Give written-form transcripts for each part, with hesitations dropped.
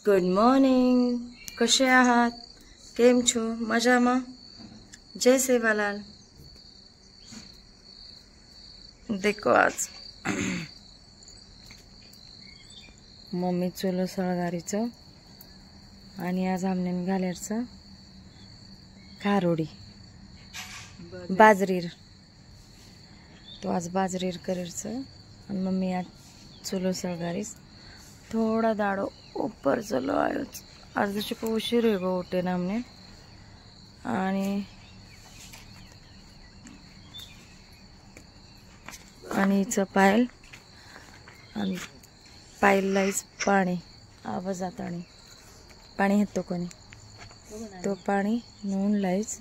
Good morning. कसे आहात? केम छो? मजामा? जय सेवालाल. देखो आज मम्मी चुलो सळगारीचं आणि आज आमने घालायचं खारोडी बाजरीर. तो आज बाजरीर करायचं आणि मम्मी आज चुलो सळगारीस थोड़ा दाड़ो ऊपर चलो आयो. आज दिवशी उशीर आहे गो उठे ना हमने. आणि पायल आणि पायललाच पाणी आवाज आता आणि पाणी येतो कोणी तो पाणी नून लाईच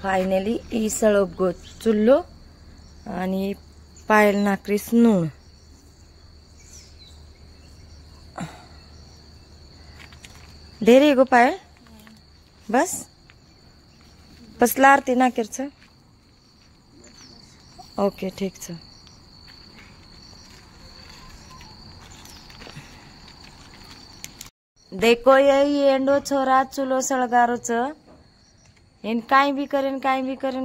फायनली ई सळप गो चुल्लो आणि पायल नाकरीस नून. देरी गो पायल बस पसला आरती नाकेरच. ओके ठीक छ. देखो यही एंडो छोरा चुलो सळगारोच इन काय बी करेन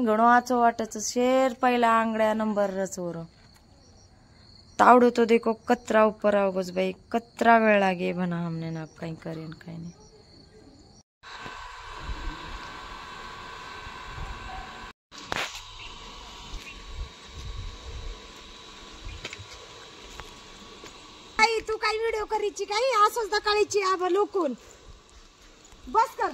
घणो आचो वाटच शेर पहिला आंगड्या नंबर रचवर तावड़ो तो देखो कतरा ऊपर आओगोज भाई कतरा वेळ लागे बना हमने ना कहीं करेन कहीं नहीं. तू काही व्हिडिओ करीची काही असंच दकाळीची आब लोकून बस कर.